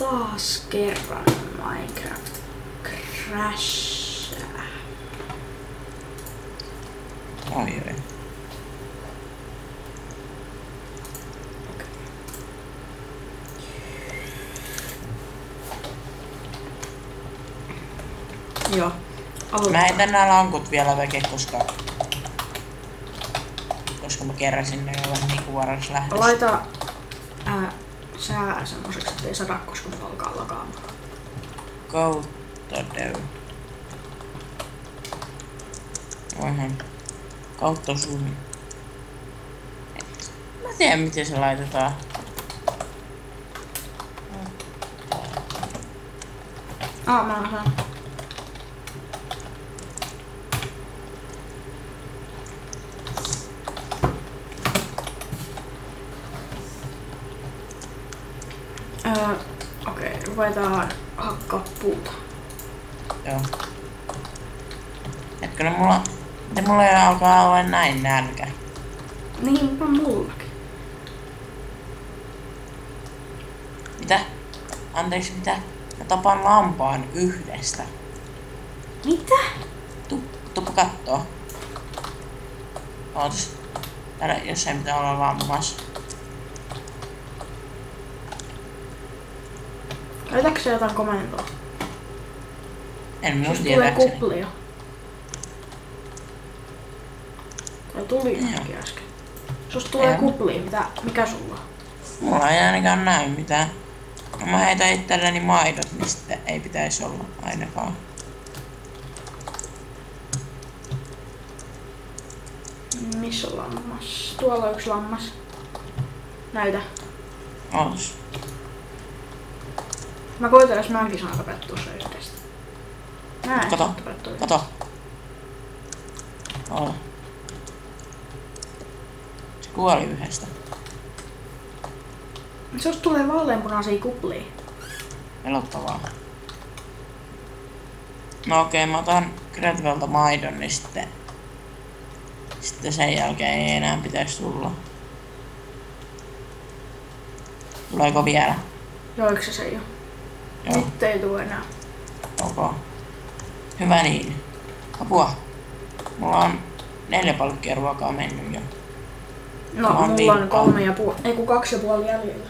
Taas kerran Minecraft crashaa. Oi. Joo. Mä heitän nää lankut vielä veke, koska mä keräsin ne jo vähän niinku varas lähdössä. Laita sää semmoseksi, ettei sada, koska mulla alkaa lakaamaan. Kautta dev. Oihan. Kautta sun. Mä tiedän miten se laitetaan. Mä osaan. Okei, ruvetaan hakkaa puuta. Joo. Hetkinen, mulla ei alkaa olla näin nälkä. Niinpä mullakin. Mitä? Anteeksi, mitä? Mä tapan lampaan yhdestä. Mitä? Tuppa kattoo. Ootas. Täällä jossain pitää olla lammas. Käytätkö sä jotain komentoa? En minun Susta tulee tietääkseni. kuplia. Tai tuli ainakin äsken. Susta tulee kuplia, mikä sulla on? Mulla ei ainakaan näy mitään. No mä heitän itselleni maidot, niin sitten ei pitäisi olla ainakaan. Missä on lammas? Tuolla on yksi lammas. Näytä. Oos. Mä koitan, jos mäkin saan tapettua se yhdestä. Mä en Kato, saa tapettua yhdestä. kato. Oo. Se kuoli yhdestä. Susta tulee vaaleanpunaisia kuplia. Pelottavaa. No okei, mä otan Gretvelta maidon, niin sitten sen jälkeen ei enää pitäisi tulla. Tuleeko vielä? Joo, eikö se jo? Joo. Nyt ei tule enää. Ok. Hyvä niin. Apua. Mulla on 4 palkkia ruokaa mennyt jo. No, Mä oon mulla on viikkoa. 2,5 jäljellä.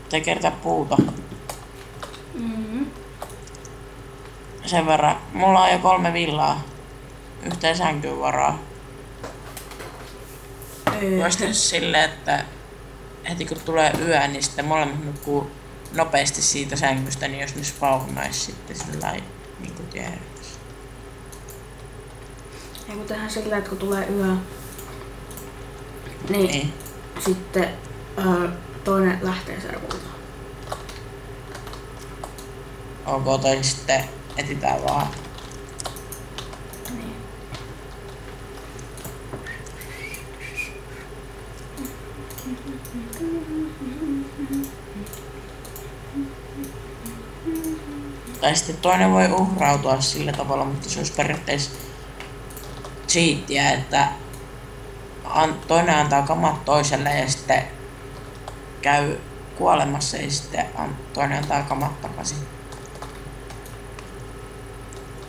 Te kertaa puuta. Mm-hmm. Sen verran. Mulla on jo 3 villaa. Yhteen sänkyyn varaa. Voisi tehdä silleen, että heti kun tulee yö, niin sitten molemmat nukkuu nopeasti siitä sängystä, niin jos ne spawnaisi sitten sillä niinku tiedäks. Ja kun tehdään sillä, että kun tulee yö, niin. Sitten toinen lähtee serkulta. Ok, tai sitten etsitään vaan. Niin. Tai sitten toinen voi uhrautua sillä tavalla, mutta se olisi periaatteessa cheatia, että toinen antaa kamat toiselle ja sitten käy kuolemassa ja sitten toinen antaa kamat takaisin.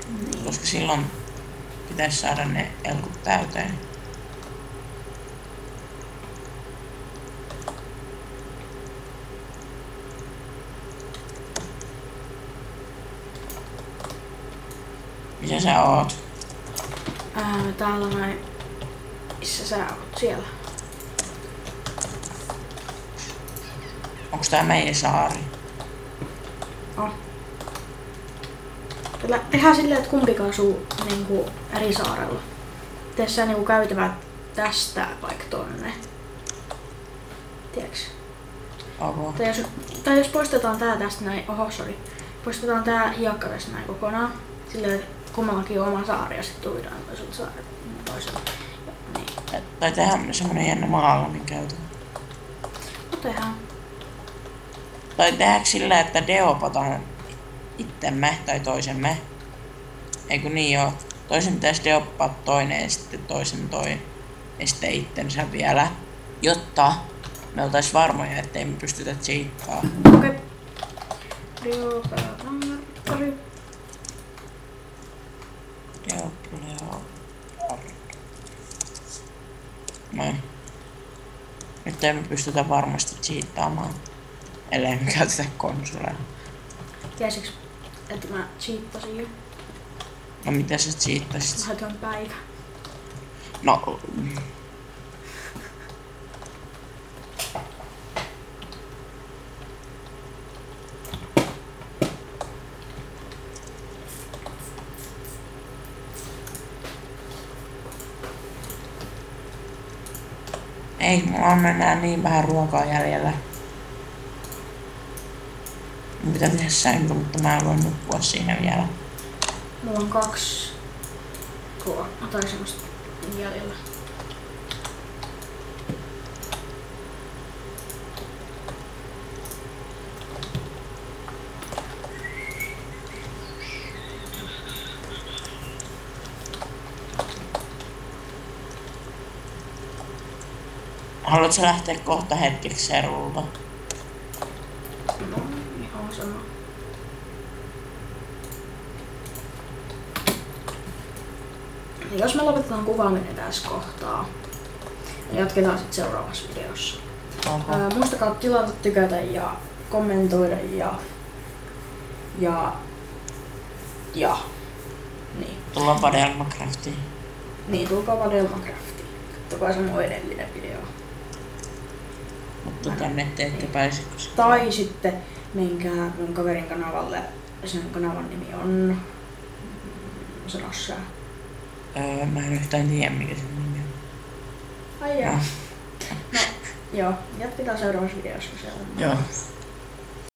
Niin. Koska silloin pitäisi saada ne elkut täyteen. Missä sä oot? Täällä näin. Missä sä oot? Siellä. Onks tää meidän saari? On. Tehdään silleen, että kumpikaan asuu niinku eri saarella. Tee sä niinku käytävät tästä vaikka tonne. Tiedätkö? Ok. Tai jos poistetaan tää tästä näin, poistetaan tää hiekka tästä näin kokonaan. Silleen, että kummallakin on oma saari ja sitten tuidaan toiselta saarelta toisella. Niin. Tai tehdään semmonen jännä maalainen käytävä. No tehdään. Tai tehdäänkö sillä, että deopataan itsemme tai toisemme? Eikö niin joo? Toisen pitäisi deoppaa toinen ja sitten toisen toi ja sitten itsensä vielä. Jotta Me oltais varmoja, ettei me pystytä cheattaa. Okei. Rio pelataan Markkari. Joo. Noin. Nyt ei me pystytä varmasti cheattaamaan, ellei me käytetä konsoleja. Tiesiks, että mä cheattasin jo? No mitä sä cheattasit? Laitoin päivä. No... Ei, mulla on enää niin vähän ruokaa jäljellä. Mun pitää tehdä sänky, mutta mä en voi nukkua siinä vielä. Mulla on 2 tai semmoista jäljellä. Haluatko lähteä kohta hetkeksi serulta? No, ihan sama. Jos me lopetetaan kuvaaminen tässä kohtaa, niin jatketaan sitten seuraavassa videossa. Muistakaa tilata, tykätä ja kommentoida ja niin. Tullaan Padelmacraftiin. Niin, tulkaa Padelmacraftiin. Kattokaa se mun edellinen video. Mutta tänne te ette pääse. Tai sitten menkää mun kaverin kanavalle. Sen kanavan nimi on... Sano sä. Mä en yhtään tiedä mikä sen nimi on. Ai jaa. No, joo. Jatketaan seuraavassa videossa, kun se on. Joo.